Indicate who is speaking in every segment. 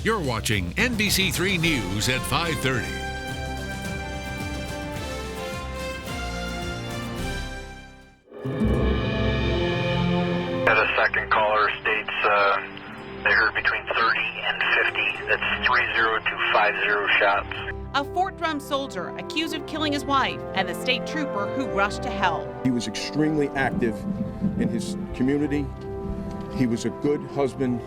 Speaker 1: You're watching NBC3 News at 5:30.
Speaker 2: The second caller states they heard between 30 and 50. That's 30 to 50 shots.
Speaker 3: A Fort Drum soldier accused of killing his wife and the state trooper who rushed to help.
Speaker 4: He was extremely active in his community. He was a good husband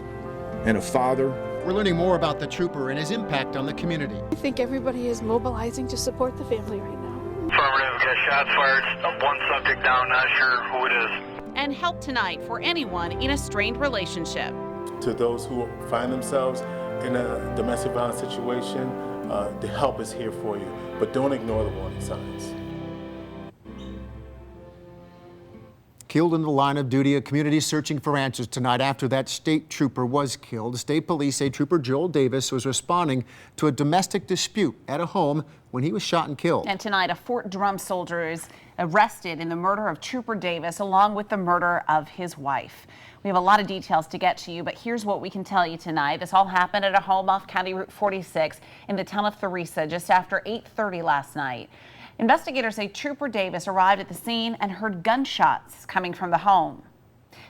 Speaker 4: and a father.
Speaker 5: We're learning more about the trooper and his impact on the community.
Speaker 6: I think everybody is mobilizing to support the family right now.
Speaker 2: Affirmative, got shots fired. One subject down, not sure who it is.
Speaker 3: And help tonight for anyone in a strained relationship.
Speaker 7: To those who find themselves in a domestic violence situation, the help is here for you, but don't ignore the warning signs.
Speaker 5: Killed in the line of duty, a community searching for answers tonight after that state trooper was killed. State police say Trooper Joel Davis was responding to a domestic dispute at a home when he was shot and killed.
Speaker 3: And tonight, a Fort Drum soldier is arrested in the murder of Trooper Davis, along with the murder of his wife. We have a lot of details to get to you, but here's what we can tell you tonight. This all happened at a home off County Route 46 in the town of Theresa just after 8:30 last night. Investigators say Trooper Davis arrived at the scene and heard gunshots coming from the home.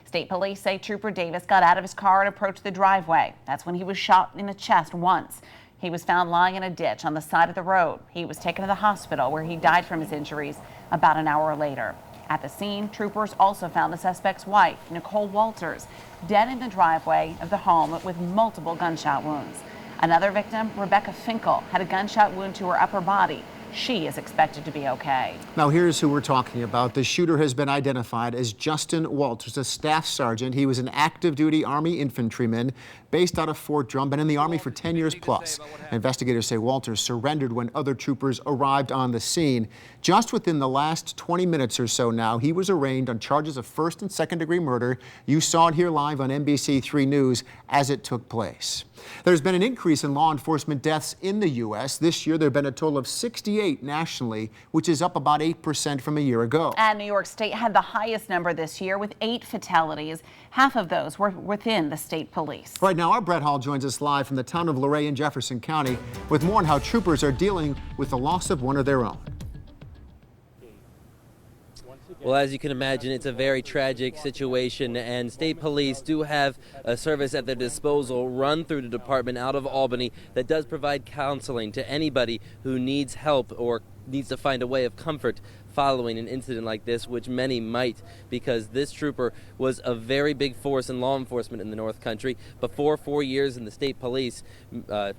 Speaker 3: State police say Trooper Davis got out of his car and approached the driveway. That's when he was shot in the chest once. He was found lying in a ditch on the side of the road. He was taken to the hospital where he died from his injuries about an hour later. At the scene, troopers also found the suspect's wife, Nicole Walters, dead in the driveway of the home with multiple gunshot wounds. Another victim, Rebecca Finkel, had a gunshot wound to her upper body. She is expected to be okay.
Speaker 5: Now here's who we're talking about. The shooter has been identified as Justin Walters, a staff sergeant. He was an active duty Army infantryman based out of Fort Drum, been in the Army for 10 years plus. Investigators say Walters surrendered when other troopers arrived on the scene. Just within the last 20 minutes or so now, he was arraigned on charges of first and second degree murder. You saw it here live on NBC3 News as it took place. There's been an increase in law enforcement deaths in the U.S. This year, there have been a total of 68 nationally, which is up about 8% from a year ago.
Speaker 3: And New York State had the highest number this year with 8 fatalities. Half of those were within the state police.
Speaker 5: Right now, our Brett Hall joins us live from the town of Luray in Jefferson County with more on how troopers are dealing with the loss of one of their own.
Speaker 8: Well, as you can imagine, it's a very tragic situation, and state police do have a service at their disposal run through the department out of Albany that does provide counseling to anybody who needs help or needs to find a way of comfort following an incident like this, which many might, because this trooper was a very big force in law enforcement in the North Country. Before 4 years in the state police,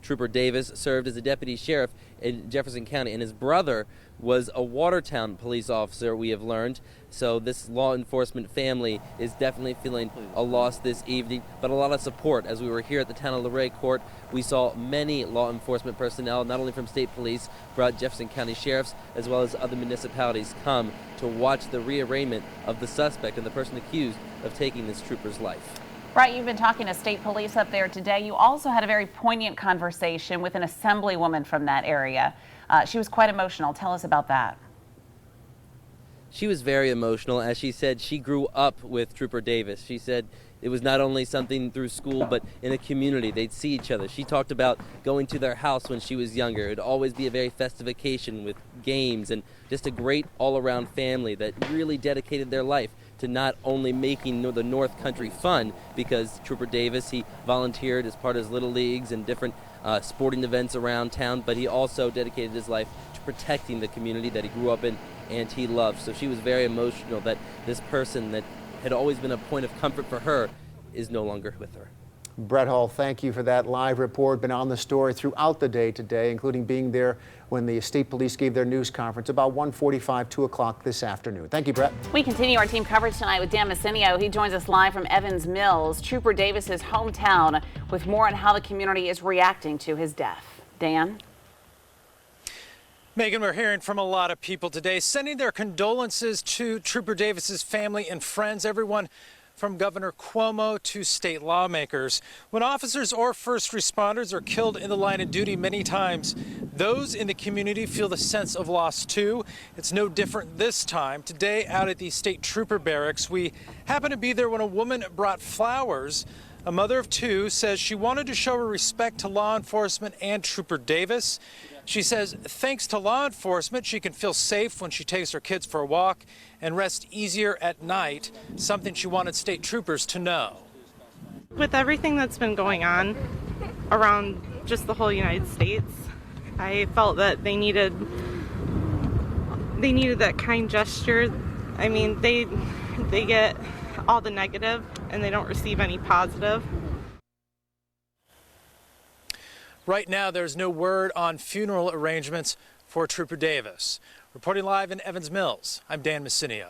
Speaker 8: Trooper Davis served as a deputy sheriff in Jefferson County, and his brother was a Watertown police officer, we have learned. So this law enforcement family is definitely feeling a loss this evening, but a lot of support. As we were here at the town of Luray Court, we saw many law enforcement personnel, not only from state police, but Jefferson County sheriffs, as well as other municipalities, come to watch the rearrangement of the suspect and the person accused of taking this trooper's life.
Speaker 3: Right, you've been talking to state police up there today. You also had a very poignant conversation with an assemblywoman from that area. She was quite emotional. Tell us about that.
Speaker 8: She was very emotional. As she said, she grew up with Trooper Davis. She said it was not only something through school, but in a community. They'd see each other. She talked about going to their house when she was younger. It would always be a very festive occasion with games and just a great all-around family that really dedicated their life to not only making the North Country fun, because Trooper Davis, he volunteered as part of his Little Leagues and different sporting events around town, but he also dedicated his life to protecting the community that he grew up in and he loved. So she was very emotional that this person that had always been a point of comfort for her is no longer with her.
Speaker 5: Brett Hall, thank you for that live report. Been on the story throughout the day today, including being there when the state police gave their news conference about 1:45, 2 o'clock this afternoon. Thank you, Brett.
Speaker 3: We continue our team coverage tonight with Dan Messinio. He joins us live from Evans Mills, Trooper Davis's hometown, with more on how the community is reacting to his death. Dan?
Speaker 9: Megan, we're hearing from a lot of people today, sending their condolences to Trooper Davis's family and friends, everyone from Governor Cuomo to state lawmakers. When officers or first responders are killed in the line of duty, many times those in the community feel the sense of loss too. It's no different this time. Today out at the state trooper barracks, we happened to be there when a woman brought flowers A mother of two says she wanted to show her respect to law enforcement and Trooper Davis. She says thanks to law enforcement, she can feel safe when she takes her kids for a walk and rest easier at night, something she wanted state troopers to know.
Speaker 10: With everything that's been going on around just the whole United States, I felt that they needed that kind gesture. I mean, they get all the negative and they don't receive any positive.
Speaker 9: Right now, there's no word on funeral arrangements for Trooper Davis. Reporting live in Evans Mills, I'm Dan Messinio.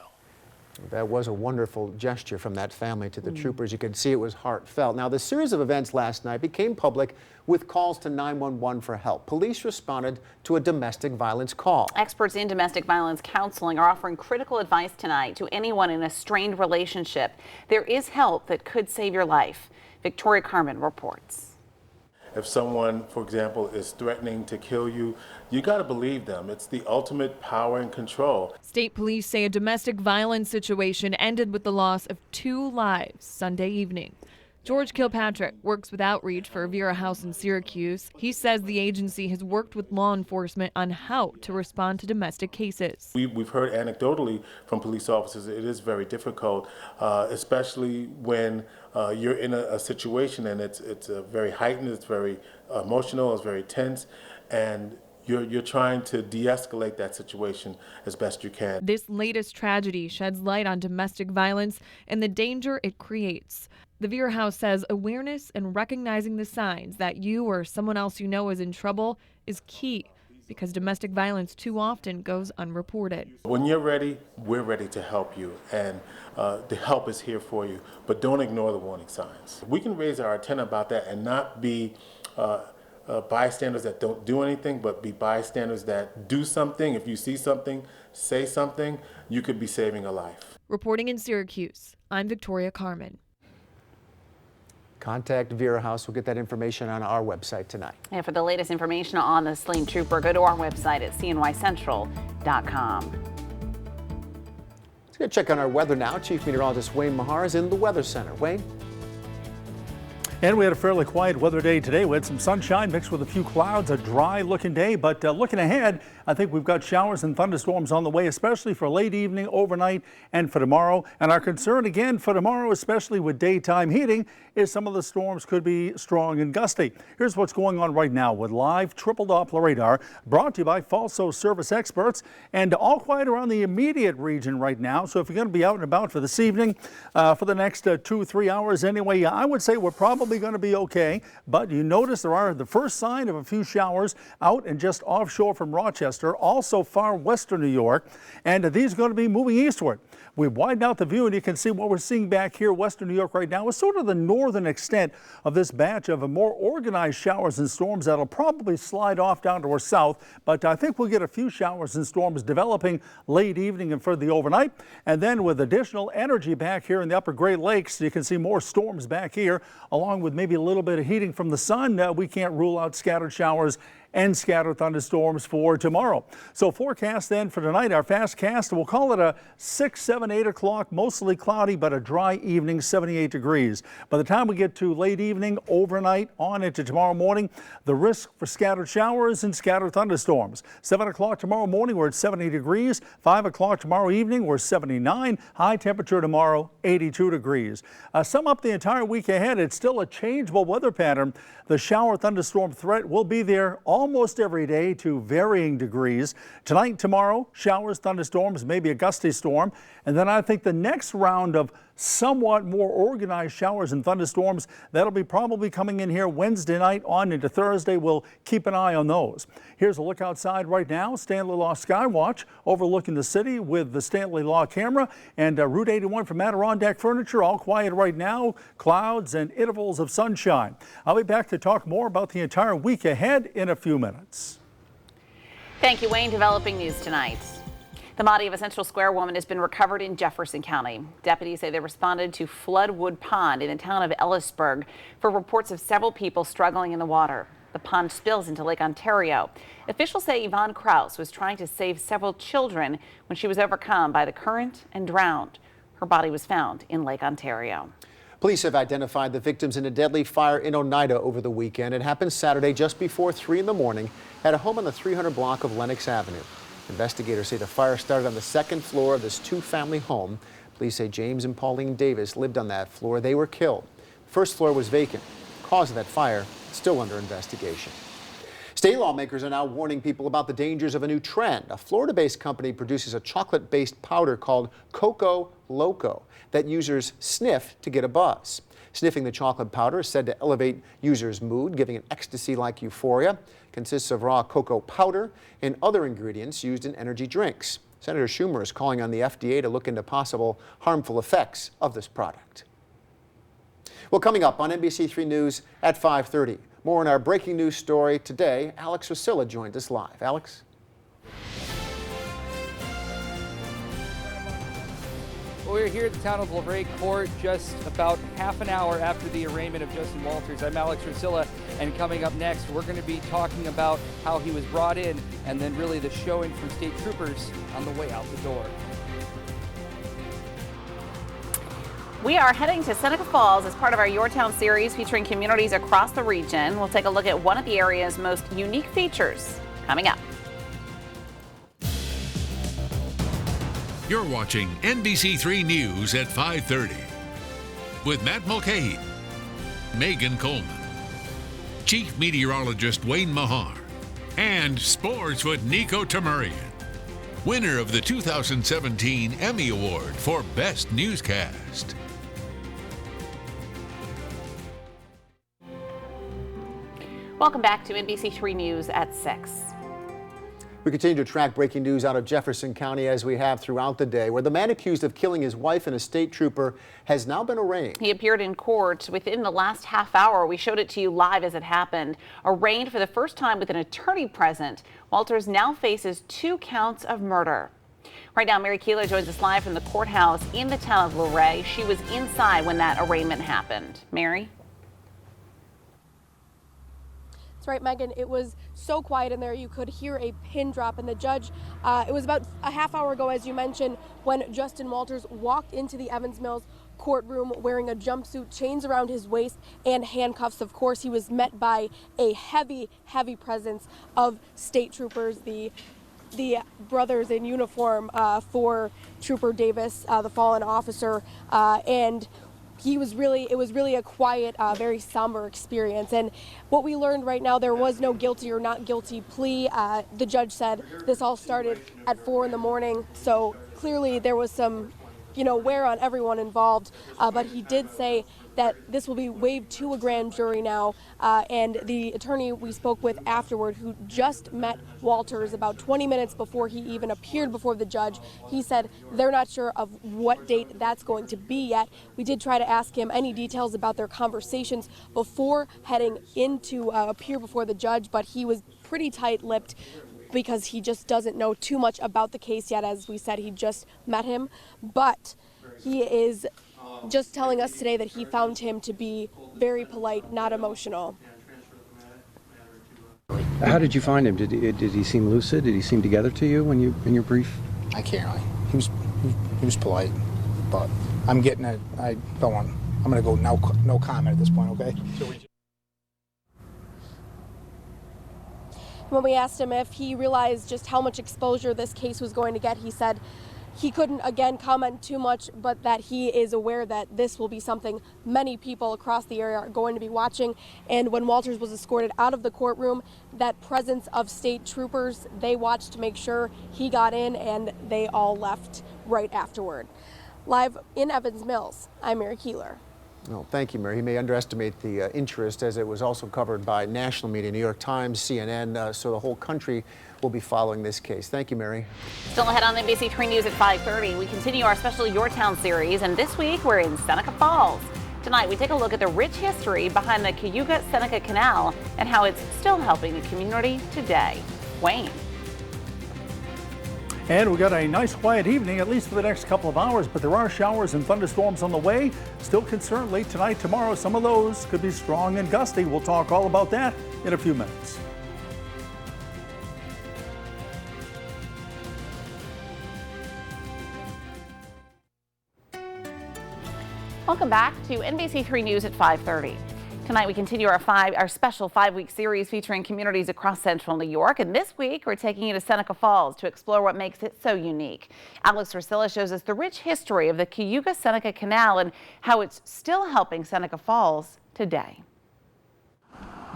Speaker 5: That was a wonderful gesture from that family to the troopers. You could see it was heartfelt. Now, the series of events last night became public with calls to 911 for help. Police responded to a domestic violence call.
Speaker 3: Experts in domestic violence counseling are offering critical advice tonight to anyone in a strained relationship. There is help that could save your life. Victoria Carmen reports.
Speaker 7: If someone, for example, is threatening to kill you, you got to believe them. It's the ultimate power and control.
Speaker 11: State police say a domestic violence situation ended with the loss of 2 lives Sunday evening. George Kilpatrick works with outreach for Avera House in Syracuse. He says the agency has worked with law enforcement on how to respond to domestic cases.
Speaker 7: We've heard anecdotally from police officers it is very difficult, especially when you're in a situation and it's very heightened, it's very emotional, it's very tense, and you're trying to de-escalate that situation as best you can.
Speaker 11: This latest tragedy sheds light on domestic violence and the danger it creates. The Avera House says awareness and recognizing the signs that you or someone else you know is in trouble is key, because domestic violence too often goes unreported.
Speaker 7: When you're ready, we're ready to help you, and the help is here for you, but don't ignore the warning signs. We can raise our antenna about that and not be bystanders that don't do anything, but be bystanders that do something. If you see something, say something, you could be saving a life.
Speaker 11: Reporting in Syracuse, I'm Victoria Carmen.
Speaker 5: Contact Avera House. We'll get that information on our website tonight.
Speaker 3: And for the latest information on the slain trooper, go to our website at cnycentral.com.
Speaker 5: Let's get a check on our weather now. Chief Meteorologist Wayne Mahar is in the Weather Center. Wayne?
Speaker 12: And we had a fairly quiet weather day today. We had some sunshine mixed with a few clouds, a dry looking day. But looking ahead, I think we've got showers and thunderstorms on the way, especially for late evening, overnight, and for tomorrow. And our concern again for tomorrow, especially with daytime heating, is some of the storms could be strong and gusty. Here's what's going on right now with live triple Doppler radar brought to you by Falso Service Experts, and all quiet around the immediate region right now. So if you're going to be out and about for this evening, for the next 2-3 hours anyway, I would say we're probably going to be okay. But you notice there are the first sign of a few showers out and just offshore from Rochester, also far western New York, and these are going to be moving eastward. We've widened out the view, and you can see what we're seeing back here, western New York right now, is sort of the northern extent of this batch of more organized showers and storms that'll probably slide off down to our south. But I think we'll get a few showers and storms developing late evening and for the overnight. And then with additional energy back here in the upper Great Lakes, you can see more storms back here, along with maybe a little bit of heating from the sun. We can't rule out scattered showers and scattered thunderstorms for tomorrow. So forecast then for tonight, our fast cast, we'll call it a 6, 7, 8 o'clock, mostly cloudy, but a dry evening, 78 degrees. By the time we get to late evening, overnight, on into tomorrow morning, the risk for scattered showers and scattered thunderstorms. 7 o'clock tomorrow morning, we're at 70 degrees. 5 o'clock tomorrow evening, we're 79. High temperature tomorrow, 82 degrees. Sum up the entire week ahead, it's still a changeable weather pattern. The shower thunderstorm threat will be there almost every day to varying degrees. Tonight, tomorrow, showers, thunderstorms, maybe a gusty storm. And then I think the next round of somewhat more organized showers and thunderstorms, that'll be probably coming in here Wednesday night on into Thursday. We'll keep an eye on those. Here's a look outside right now. Stanley Law Skywatch overlooking the city with the Stanley Law camera, and Route 81 from Adirondack Furniture, all quiet right now. Clouds and intervals of sunshine. I'll be back to talk more about the entire week ahead in a few minutes.
Speaker 3: Thank you, Wayne. Developing news tonight. The body of a Central Square woman has been recovered in Jefferson County. Deputies say they responded to Floodwood Pond in the town of Ellisburg for reports of several people struggling in the water. The pond spills into Lake Ontario. Officials say Yvonne Krause was trying to save several children when she was overcome by the current and drowned. Her body was found in Lake Ontario.
Speaker 5: Police have identified the victims in a deadly fire in Oneida over the weekend. It happened Saturday just before 3 in the morning at a home on the 300 block of Lenox Avenue. Investigators say the fire started on the second floor of this two-family home. Police say James and Pauline Davis lived on that floor. They were killed. First floor was vacant. Cause of that fire still under investigation. State lawmakers are now warning people about the dangers of a new trend. A Florida-based company produces a chocolate-based powder called Coco Loco that users sniff to get a buzz. Sniffing the chocolate powder is said to elevate users' mood, giving an ecstasy-like euphoria. Consists of raw cocoa powder and other ingredients used in energy drinks. Senator Schumer is calling on the FDA to look into possible harmful effects of this product. Well, coming up on NBC3 News at 5:30. More on our breaking news story today. Alex Rusilla joined us live. Alex?
Speaker 13: Well, we're here at the town of Luray Court just about half an hour after the arraignment of Justin Walters. I'm Alex Rusilla, and coming up next, we're going to be talking about how he was brought in and then really the showing from state troopers on the way out the door.
Speaker 3: We are heading to Seneca Falls as part of our Your Town series featuring communities across the region. We'll take a look at one of the area's most unique features coming up.
Speaker 1: You're watching NBC3 News at 5:30 with Matt Mulcahy, Megan Coleman, Chief Meteorologist Wayne Mahar, and sports with Nico Tamurian, winner of the 2017 Emmy Award for Best Newscast.
Speaker 3: Welcome back to NBC3 News at 6.
Speaker 5: We continue to track breaking news out of Jefferson County as we have throughout the day, where the man accused of killing his wife and a state trooper has now been arraigned.
Speaker 3: He appeared in court within the last half hour. We showed it to you live as it happened. Arraigned for the first time with an attorney present, Walters now faces 2 counts of murder. Right now, Mary Keeler joins us live from the courthouse in the town of Luray. She was inside when that arraignment happened. Mary?
Speaker 14: That's right, Megan. It was so quiet in there you could hear a pin drop, and the judge, it was about a half hour ago, as you mentioned, when Justin Walters walked into the Evans Mills courtroom wearing a jumpsuit, chains around his waist, and handcuffs. Of course, he was met by a heavy presence of state troopers, the brothers in uniform for Trooper Davis, the fallen officer, and it was really a quiet, very somber experience. And what we learned right now, there was no guilty or not guilty plea. The judge said this all started at 4 in the morning, so clearly there was some, wear on everyone involved. But he did say that this will be waived to a grand jury now. And the attorney we spoke with afterward, who just met Walters about 20 minutes before he even appeared before the judge, he said they're not sure of what date that's going to be yet. We did try to ask him any details about their conversations before heading in to appear before the judge, but he was pretty tight-lipped because he just doesn't know too much about the case yet. As we said, he just met him, but he is just telling us today that he found him to be very polite, not emotional.
Speaker 15: How did you find him? Did he seem lucid? Did he seem together to you when you in your brief?
Speaker 16: I can't really. He was polite, but I'm getting it. I don't want. I'm going to go no comment at this point. Okay.
Speaker 14: When we asked him if he realized just how much exposure this case was going to get, he said he couldn't, again, comment too much, but that he is aware that this will be something many people across the area are going to be watching. And when Walters was escorted out of the courtroom, that presence of state troopers, they watched to make sure he got in, and they all left right afterward. Live in Evans Mills, I'm Mary Keeler.
Speaker 5: Well, thank you, Mary. He may underestimate the interest, as it was also covered by national media, New York Times, CNN, so the whole country will be following this case. Thank you, Mary.
Speaker 3: Still ahead on NBC3 News at 5:30, we continue our special Your Town series, and this week we're in Seneca Falls. Tonight, we take a look at the rich history behind the Cayuga-Seneca Canal and how it's still helping the community today. Wayne.
Speaker 12: And we got a nice quiet evening, at least for the next couple of hours, but there are showers and thunderstorms on the way. Still concerned late tonight, tomorrow. Some of those could be strong and gusty. We'll talk all about that in a few minutes.
Speaker 3: Welcome back to NBC3 News at 5:30. Tonight we continue our special 5-week series featuring communities across central New York. And this week we're taking you to Seneca Falls to explore what makes it so unique. Alex Rusilla shows us the rich history of the Cayuga-Seneca Canal and how it's still helping Seneca Falls today.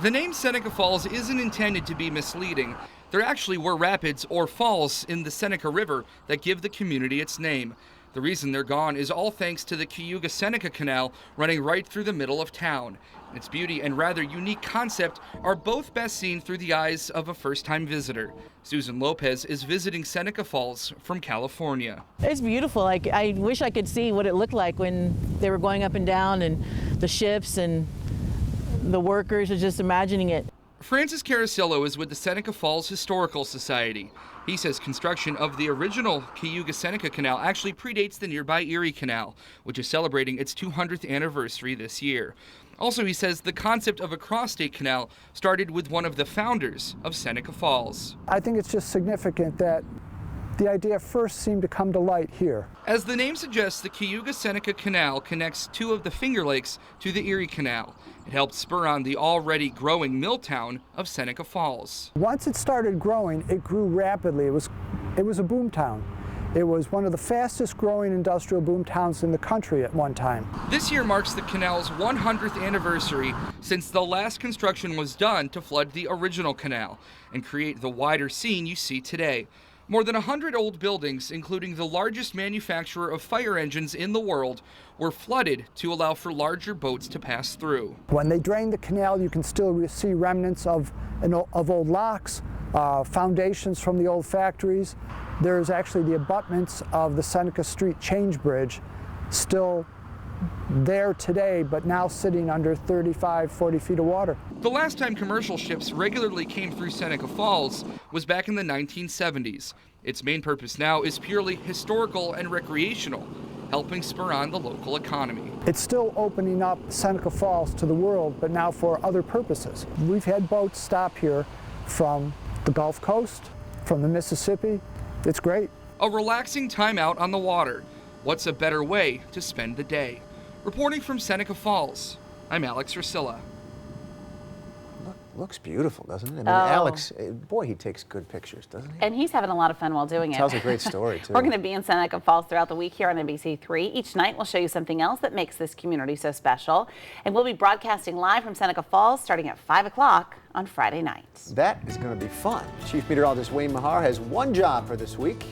Speaker 17: The name Seneca Falls isn't intended to be misleading. There actually were rapids or falls in the Seneca River that give the community its name. The reason they're gone is all thanks to the Cayuga-Seneca Canal running right through the middle of town. Its beauty and rather unique concept are both best seen through the eyes of a first-time visitor. Susan Lopez is visiting Seneca Falls from California.
Speaker 18: It's beautiful. I wish I could see what it looked like when they were going up and down and the ships and the workers, are just imagining it.
Speaker 17: Francis Carasillo is with the Seneca Falls Historical Society. He says construction of the original Cayuga-Seneca Canal actually predates the nearby Erie Canal, which is celebrating its 200th anniversary this year. Also, he says the concept of a cross-state canal started with one of the founders of Seneca Falls.
Speaker 19: I think it's just significant that the idea first seemed to come to light here.
Speaker 17: As the name suggests, the Cayuga-Seneca Canal connects two of the Finger Lakes to the Erie Canal. It helped spur on the already growing mill town of Seneca Falls.
Speaker 19: Once it started growing, it grew rapidly. It was a boom town. It was one of the fastest growing industrial boom towns in the country at one time.
Speaker 17: This year marks the canal's 100th anniversary since the last construction was done to flood the original canal and create the wider scene you see today. More than 100 old buildings, including the largest manufacturer of fire engines in the world, were flooded to allow for larger boats to pass through.
Speaker 19: When they drained the canal, you can still see remnants of old locks, foundations from the old factories. There's actually the abutments of the Seneca Street Change Bridge still there today, but now sitting under 35, 40 feet of water.
Speaker 17: The last time commercial ships regularly came through Seneca Falls was back in the 1970s. Its main purpose now is purely historical and recreational, helping spur on the local economy.
Speaker 19: It's still opening up Seneca Falls to the world, but now for other purposes. We've had boats stop here from the Gulf Coast, from the Mississippi. It's great.
Speaker 17: A relaxing time out on the water. What's a better way to spend the day? Reporting from Seneca Falls, I'm Alex Rusilla.
Speaker 5: Looks beautiful, doesn't it? I mean, Alex, boy, he takes good pictures, doesn't he?
Speaker 3: And he's having a lot of fun while doing it.
Speaker 5: Tells a great story, too.
Speaker 3: We're going to be in Seneca Falls throughout the week here on NBC3. Each night we'll show you something else that makes this community so special. And we'll be broadcasting live from Seneca Falls starting at 5 o'clock on Friday nights.
Speaker 5: That is going to be fun. Chief Meteorologist Wayne Mahar has one job for this week.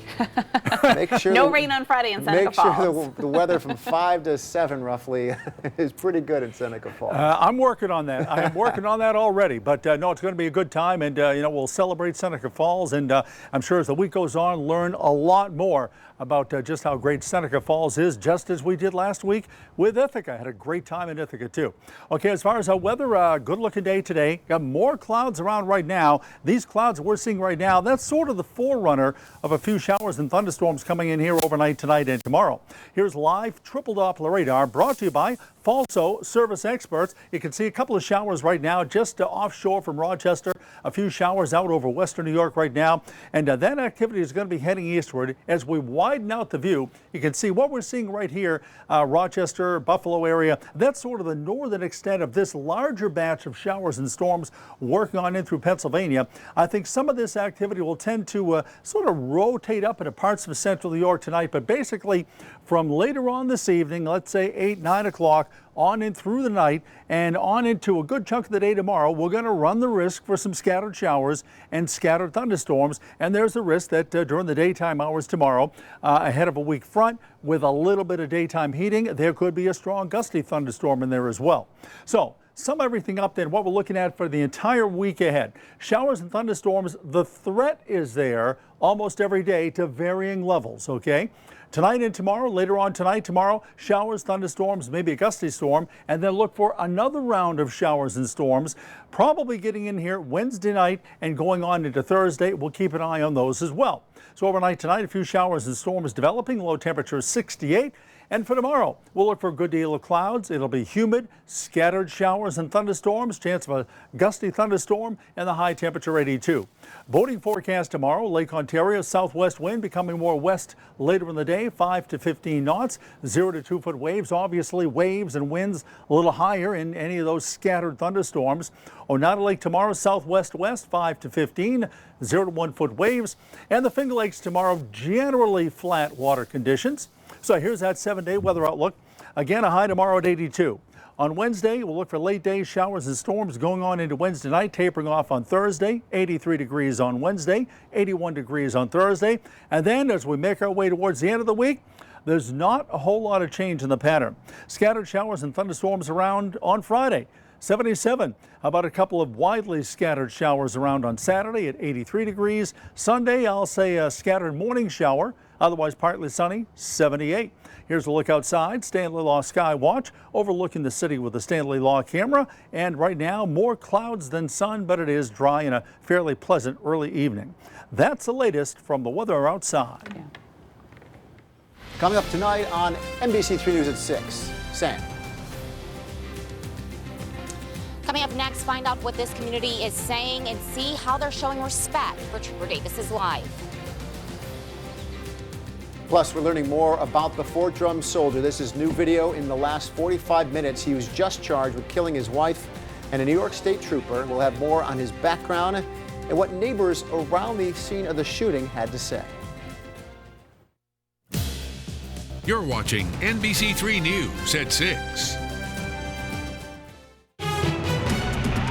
Speaker 5: Make sure
Speaker 3: no rain on Friday in Seneca Falls.
Speaker 5: Make sure the weather from 5 to 7 roughly is pretty good in Seneca Falls.
Speaker 12: I'm working on that. I am working on that already. But no, it's going to be a good time, and we'll celebrate Seneca Falls. And I'm sure as the week goes on, learn a lot more about just how great Seneca Falls is, just as we did last week with Ithaca. I had a great time in Ithaca, too. Okay, as far as our weather, good-looking day today. Got more clouds around right now. These clouds we're seeing right now, that's sort of the forerunner of a few showers and thunderstorms coming in here overnight tonight and tomorrow. Here's live triple Doppler radar brought to you by Falso Service Experts. You can see a couple of showers right now just offshore from Rochester. A few showers out over western New York right now. And that activity is going to be heading eastward. As we widen out the view, you can see what we're seeing right here, Rochester, Buffalo area. That's sort of the northern extent of this larger batch of showers and storms working on in through Pennsylvania. I think some of this activity will tend to sort of rotate up into parts of central New York tonight. But basically, from later on this evening, let's say 8, 9 o'clock, on in through the night and on into a good chunk of the day tomorrow, we're going to run the risk for some scattered showers and scattered thunderstorms. And there's a risk that during the daytime hours tomorrow, ahead of a weak front with a little bit of daytime heating, there could be a strong gusty thunderstorm in there as well. So sum everything up then, what we're looking at for the entire week ahead. Showers and thunderstorms, the threat is there almost every day to varying levels, okay? Tonight and tomorrow, later on tonight, tomorrow, showers, thunderstorms, maybe a gusty storm, and then look for another round of showers and storms, probably getting in here Wednesday night and going on into Thursday. We'll keep an eye on those as well. So overnight tonight, a few showers and storms developing, low temperature 68. And for tomorrow, we'll look for a good deal of clouds. It'll be humid, scattered showers and thunderstorms, chance of a gusty thunderstorm, and the high temperature 82. Boating forecast tomorrow, Lake Ontario, southwest wind becoming more west later in the day, 5 to 15 knots, 0 to 2 foot waves. Obviously, waves and winds a little higher in any of those scattered thunderstorms. Oneida Lake tomorrow, southwest west, 5 to 15, 0 to 1 foot waves. And the Finger Lakes tomorrow, generally flat water conditions. So here's that 7-day weather outlook. Again, a high tomorrow at 82. On Wednesday, we'll look for late day showers and storms going on into Wednesday night, tapering off on Thursday, 83 degrees on Wednesday, 81 degrees on Thursday. And then as we make our way towards the end of the week, there's not a whole lot of change in the pattern. Scattered showers and thunderstorms around on Friday, 77. How about a couple of widely scattered showers around on Saturday at 83 degrees. Sunday, I'll say a scattered morning shower, otherwise partly sunny, 78. Here's a look outside. Stanley Law Sky Watch overlooking the city with a Stanley Law camera. And right now, more clouds than sun, but it is dry and a fairly pleasant early evening. That's the latest from the weather outside.
Speaker 5: Yeah. Coming up tonight on NBC3 News at 6. Sam.
Speaker 20: Coming up next, find out what this community is saying and see how they're showing respect for Trooper Davis's life.
Speaker 5: Plus, we're learning more about the Fort Drum soldier. This is new video in the last 45 minutes. He was just charged with killing his wife and a New York State trooper. We'll have more on his background and what neighbors around the scene of the shooting had to say.
Speaker 1: You're watching NBC3 News at 6.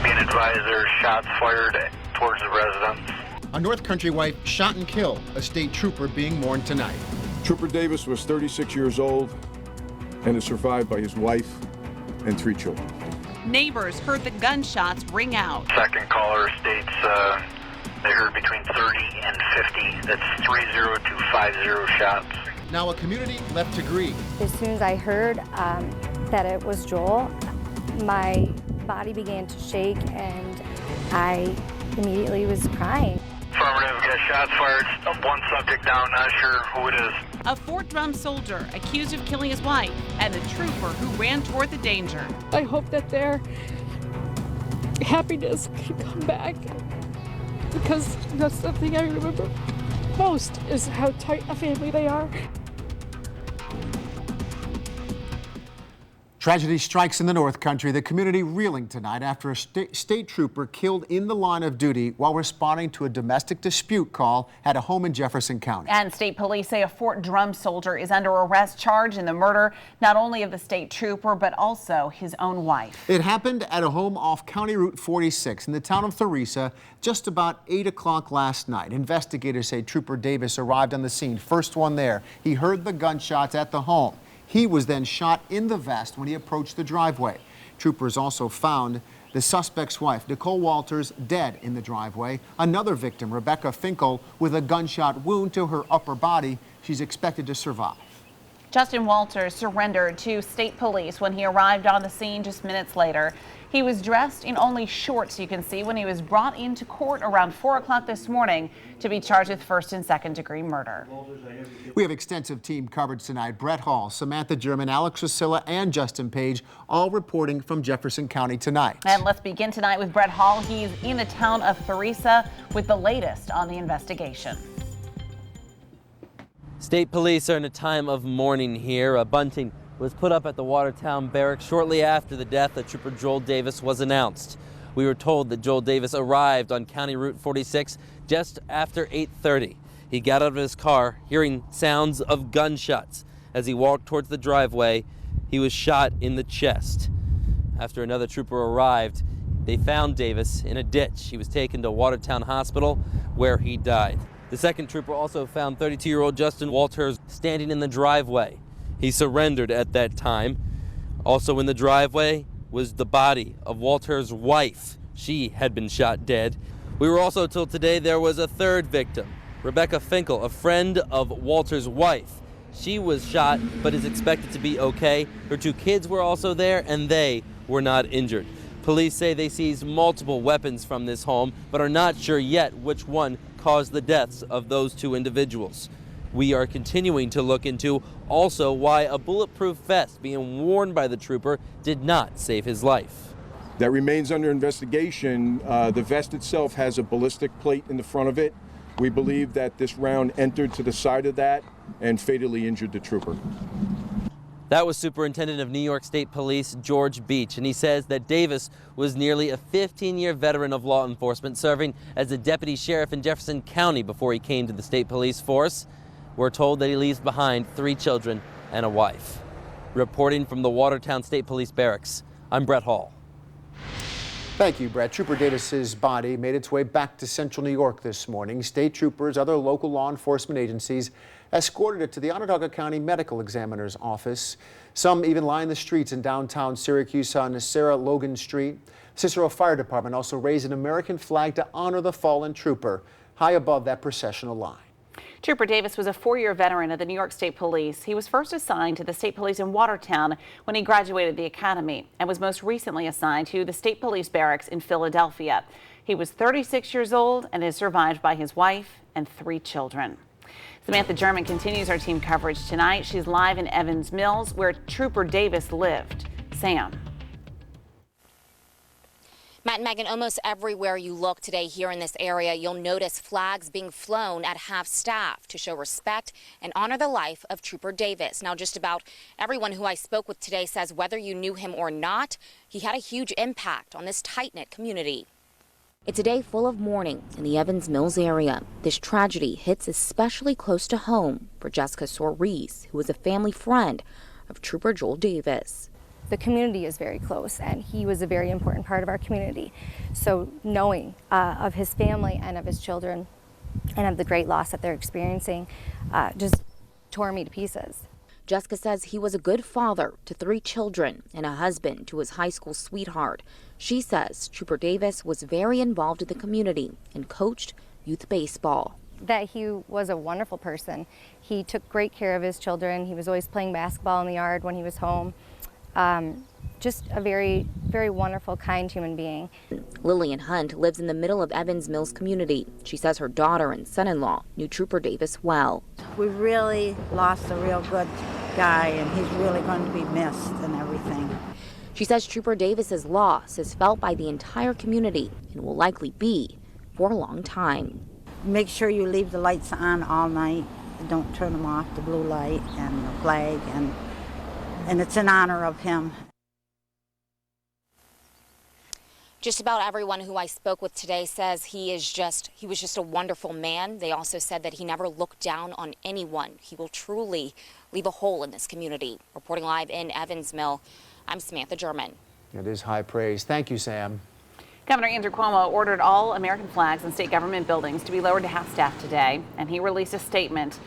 Speaker 2: Being advised, there's shots fired towards the residence.
Speaker 5: A North Country wife shot and killed, a state trooper being mourned tonight.
Speaker 4: Trooper Davis was 36 years old and is survived by his wife and 3 children.
Speaker 3: Neighbors heard the gunshots ring out.
Speaker 2: Second caller states they heard between 30 and 50. That's 30 to 50 shots.
Speaker 5: Now a community left to grieve.
Speaker 21: As soon as I heard that it was Joel, my body began to shake and I immediately was crying.
Speaker 2: Affirmative, got shots fired. One subject down, not sure who it is.
Speaker 3: A Fort Drum soldier accused of killing his wife and the trooper who ran toward the danger.
Speaker 6: I hope that their happiness can come back, because that's the thing I remember most is how tight a family they are.
Speaker 5: Tragedy strikes in the North Country. The community reeling tonight after a state trooper killed in the line of duty while responding to a domestic dispute call at a home in Jefferson County.
Speaker 3: And state police say a Fort Drum soldier is under arrest, charged in the murder not only of the state trooper but also his own wife.
Speaker 5: It happened at a home off County Route 46 in the town of Theresa just about 8 o'clock last night. Investigators say Trooper Davis arrived on the scene, first one there. He heard the gunshots at the home. He was then shot in the vest when he approached the driveway. Troopers also found the suspect's wife, Nicole Walters, dead in the driveway. Another victim, Rebecca Finkel, with a gunshot wound to her upper body. She's expected to survive.
Speaker 3: Justin Walters surrendered to state police when he arrived on the scene just minutes later. He was dressed in only shorts, you can see, when he was brought into court around 4 o'clock this morning to be charged with first and second degree murder.
Speaker 5: We have extensive team coverage tonight. Brett Hall, Samantha German, Alex Ruscilla, and Justin Page all reporting from Jefferson County tonight.
Speaker 3: And let's begin tonight with Brett Hall. He's in the town of Theresa with the latest on the investigation.
Speaker 8: State police are in a time of mourning here. A bunting was put up at the Watertown Barracks shortly after the death of Trooper Joel Davis was announced. We were told that Joel Davis arrived on County Route 46 just after 8:30. He got out of his car hearing sounds of gunshots. As he walked towards the driveway, he was shot in the chest. After another trooper arrived, they found Davis in a ditch. He was taken to Watertown Hospital where he died. The second trooper also found 32-year-old Justin Walters standing in the driveway. He surrendered at that time. Also in the driveway was the body of Walter's wife. She had been shot dead. We were also told today there was a third victim, Rebecca Finkel, a friend of Walter's wife. She was shot but is expected to be okay. Her 2 kids were also there and they were not injured. Police say they seized multiple weapons from this home but are not sure yet which one caused the deaths of those 2 individuals. We are continuing to look into also why a bulletproof vest being worn by the trooper did not save his life.
Speaker 4: That remains under investigation. The vest itself has a ballistic plate in the front of it. We believe that this round entered to the side of that and fatally injured the trooper.
Speaker 8: That was Superintendent of New York State Police George Beach, and he says that Davis was nearly a 15-year veteran of law enforcement, serving as a deputy sheriff in Jefferson County before he came to the state police force. We're told that he leaves behind 3 children and a wife. Reporting from the Watertown State Police Barracks, I'm Brett Hall.
Speaker 5: Thank you, Brett. Trooper Davis's body made its way back to central New York this morning. State troopers, other local law enforcement agencies escorted it to the Onondaga County Medical Examiner's office. Some even lined the streets in downtown Syracuse on Sarah Logan Street. Cicero Fire Department also raised an American flag to honor the fallen trooper high above that processional line.
Speaker 3: Trooper Davis was a 4-year veteran of the New York State Police. He was first assigned to the State Police in Watertown when he graduated the academy and was most recently assigned to the State Police Barracks in Philadelphia. He was 36 years old and is survived by his wife and 3 children. Samantha German continues our team coverage tonight. She's live in Evans Mills, where Trooper Davis lived. Sam.
Speaker 20: Matt and Megan, almost everywhere you look today here in this area, you'll notice flags being flown at half-staff to show respect and honor the life of Trooper Davis. Now, just about everyone who I spoke with today says whether you knew him or not, he had a huge impact on this tight-knit community. It's a day full of mourning in the Evans Mills area. This tragedy hits especially close to home for Jessica Soares, who was a family friend of Trooper Joel Davis.
Speaker 21: The community is very close, and he was a very important part of our community. So knowing of his family and of his children and of the great loss that they're experiencing just tore me to pieces.
Speaker 20: Jessica says he was a good father to 3 children and a husband to his high school sweetheart. She says Trooper Davis was very involved in the community and coached youth baseball.
Speaker 21: That he was a wonderful person. He took great care of his children. He was always playing basketball in the yard when he was home. Just a very, very wonderful, kind human being.
Speaker 20: Lillian Hunt lives in the middle of Evans Mills community. She says her daughter and son-in-law knew Trooper Davis well.
Speaker 10: We really lost a real good guy, and he's really going to be missed and everything.
Speaker 20: She says Trooper Davis's loss is felt by the entire community and will likely be for a long time.
Speaker 10: Make sure you leave the lights on all night. Don't turn them off, the blue light and the flag, and it's in honor of him.
Speaker 20: Just about everyone who I spoke with today says he was just a wonderful man. They also said that he never looked down on anyone. He will truly leave a hole in this community. Reporting live in Evansville, I'm Samantha German.
Speaker 5: It is high praise. Thank you, Sam.
Speaker 3: Governor Andrew Cuomo ordered all American flags in state government buildings to be lowered to half-staff today, and he released a statement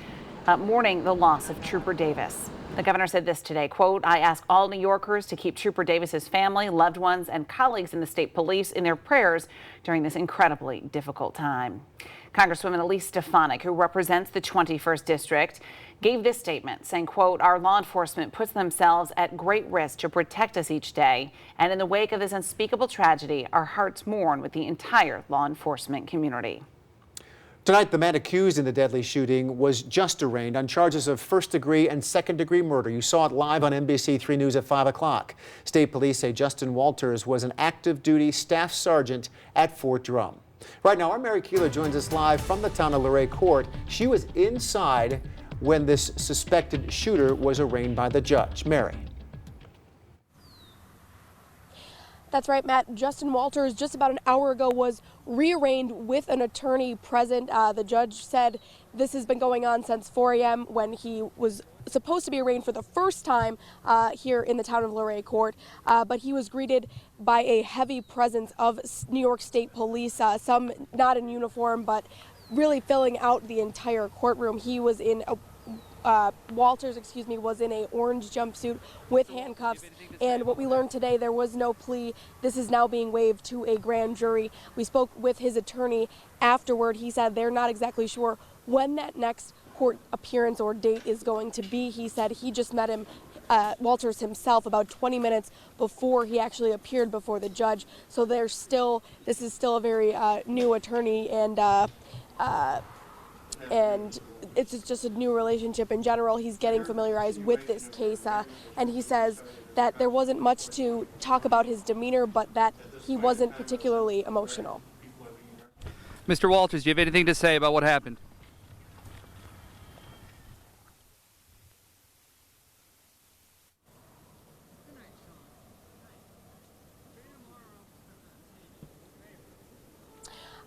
Speaker 3: mourning the loss of Trooper Davis. The governor said this today, quote, "I ask all New Yorkers to keep Trooper Davis's family, loved ones, and colleagues in the state police in their prayers during this incredibly difficult time." Congresswoman Elise Stefanik, who represents the 21st District, gave this statement saying, quote, "Our law enforcement puts themselves at great risk to protect us each day. And in the wake of this unspeakable tragedy, our hearts mourn with the entire law enforcement community."
Speaker 5: Tonight, the man accused in the deadly shooting was just arraigned on charges of first-degree and second-degree murder. You saw it live on NBC3 News at 5 o'clock. State police say Justin Walters was an active-duty staff sergeant at Fort Drum. Right now, our Mary Keeler joins us live from the town of Luray Court. She was inside when this suspected shooter was arraigned by the judge. Mary.
Speaker 14: That's right, Matt. Justin Walters, just about an hour ago, was rearraigned with an attorney present. The judge said this has been going on since 4 a.m. when he was supposed to be arraigned for the first time here in the town of Luray Court. But he was greeted by a heavy presence of New York State Police, some not in uniform, but really filling out the entire courtroom. He was in Walters, was in a orange jumpsuit with handcuffs, and what we learned today, there was no plea. This is now being waived to a grand jury. We spoke with his attorney afterward. He said they're not exactly sure when that next court appearance or date is going to be. He said he just met him, Walters himself, about 20 minutes before he actually appeared before the judge. So this is still a very new attorney, and it's just a new relationship in general. He's getting familiarized with this case, and he says that there wasn't much to talk about his demeanor, but that he wasn't particularly emotional.
Speaker 13: Mr. Walters, do you have anything to say about what happened?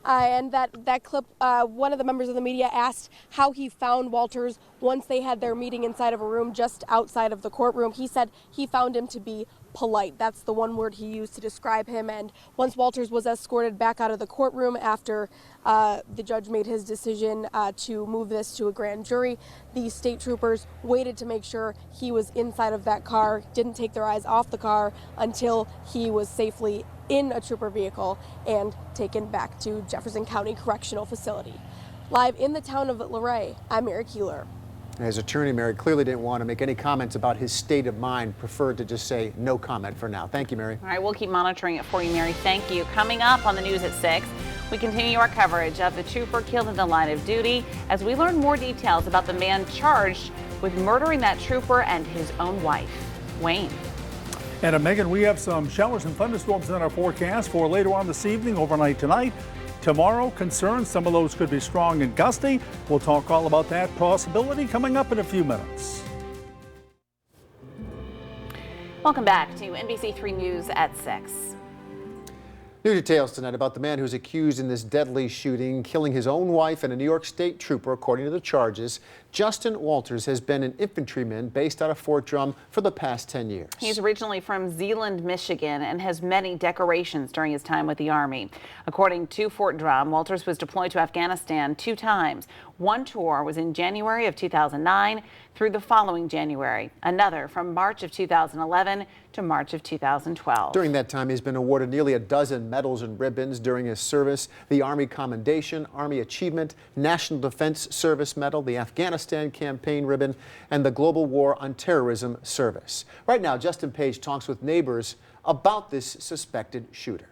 Speaker 14: And that clip, one of the members of the media asked how he found Walters once they had their meeting inside of a room just outside of the courtroom. He said he found him to be polite. That's the one word he used to describe him. And once Walters was escorted back out of the courtroom after the judge made his decision to move this to a grand jury, the state troopers waited to make sure he was inside of that car, didn't take their eyes off the car until he was safely in a trooper vehicle and taken back to Jefferson County Correctional Facility. Live in the town of Luray, I'm Mary Keeler.
Speaker 5: His attorney, Mary, clearly didn't want to make any comments about his state of mind, preferred to just say no comment for now. Thank you, Mary.
Speaker 3: All right, we'll keep monitoring it for you, Mary. Thank you. Coming up on the news at 6, we continue our coverage of the trooper killed in the line of duty as we learn more details about the man charged with murdering that trooper and his own wife. Wayne.
Speaker 12: And Megan, we have some showers and thunderstorms in our forecast for later on this evening, overnight tonight. Tomorrow, concerns, some of those could be strong and gusty. We'll talk all about that possibility coming up in a few minutes.
Speaker 3: Welcome back to NBC3 News at 6.
Speaker 5: New details tonight about the man who's accused in this deadly shooting, killing his own wife and a New York State trooper, according to the charges. Justin Walters has been an infantryman based out of Fort Drum for the past 10 years.
Speaker 3: He's originally from Zeeland, Michigan, and has many decorations during his time with the Army. According to Fort Drum, Walters was deployed to Afghanistan 2 times. One tour was in January of 2009 through the following January. Another from March of 2011 to March of 2012.
Speaker 5: During that time, he's been awarded nearly a dozen medals and ribbons during his service: the Army Commendation, Army Achievement, National Defense Service Medal, the Afghanistan Campaign Ribbon, and the Global War on Terrorism Service. Right now, Justin Page talks with neighbors about this suspected shooter.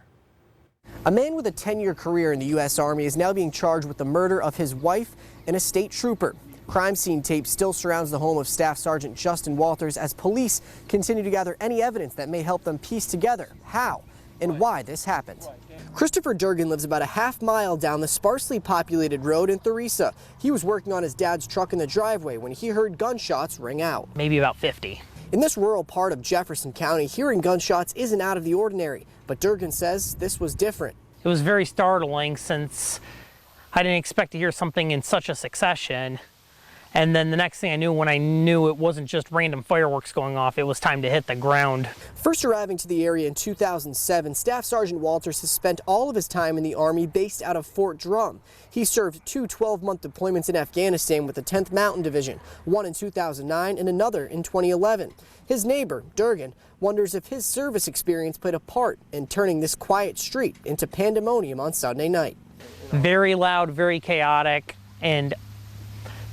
Speaker 9: A man with a 10-year career in the U.S. Army is now being charged with the murder of his wife and a state trooper. Crime scene tape still surrounds the home of Staff Sergeant Justin Walters as police continue to gather any evidence that may help them piece together how and why this happened. Christopher Durgan lives about a half-mile down the sparsely populated road in Theresa. He was working on his dad's truck in the driveway when he heard gunshots ring out.
Speaker 22: Maybe about 50.
Speaker 9: In this rural part of Jefferson County, hearing gunshots isn't out of the ordinary, but Durgan says this was different.
Speaker 22: It was very startling since I didn't expect to hear something in such a succession. And then the next thing I knew, when I knew it wasn't just random fireworks going off, it was time to hit the ground.
Speaker 9: First arriving to the area in 2007, Staff Sergeant Walters has spent all of his time in the Army based out of Fort Drum. He served 2 12-month deployments in Afghanistan with the 10th Mountain Division, one in 2009 and another in 2011. His neighbor, Durgan, wonders if his service experience played a part in turning this quiet street into pandemonium on Sunday night.
Speaker 22: Very loud, very chaotic, and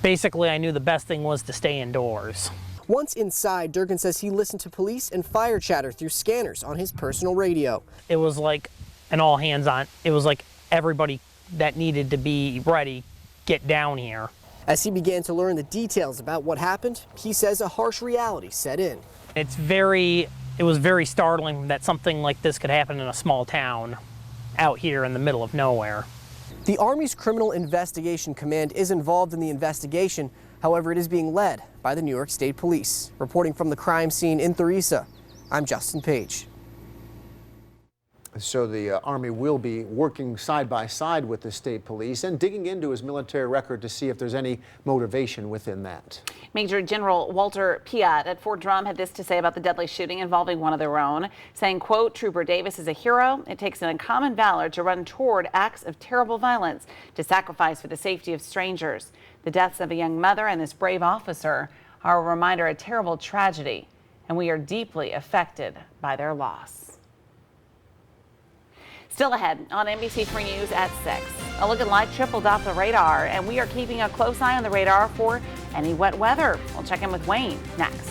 Speaker 22: basically I knew the best thing was to stay indoors.
Speaker 9: Once inside, Durgan says he listened to police and fire chatter through scanners on his personal radio.
Speaker 22: It was like an all hands on. It was like everybody that needed to be ready, get down here.
Speaker 9: As he began to learn the details about what happened, he says a harsh reality set in.
Speaker 22: It was very startling that something like this could happen in a small town out here in the middle of nowhere.
Speaker 9: The Army's Criminal Investigation Command is involved in the investigation. However, it is being led by the New York State Police. Reporting from the crime scene in Theresa, I'm Justin Page.
Speaker 5: So the Army will be working side by side with the state police and digging into his military record to see if there's any motivation within that.
Speaker 3: Major General Walter PIATT at Fort Drum had this to say about the deadly shooting involving one of their own, saying, quote, "Trooper Davis is a hero. It takes an uncommon valor to run toward acts of terrible violence, to sacrifice for the safety of strangers. The deaths of a young mother and this brave officer are a reminder of a terrible tragedy, and we are deeply affected by their loss." Still ahead on NBC3 News at 6. A look at live triple Doppler radar, and we are keeping a close eye on the radar for any wet weather. We'll check in with Wayne next.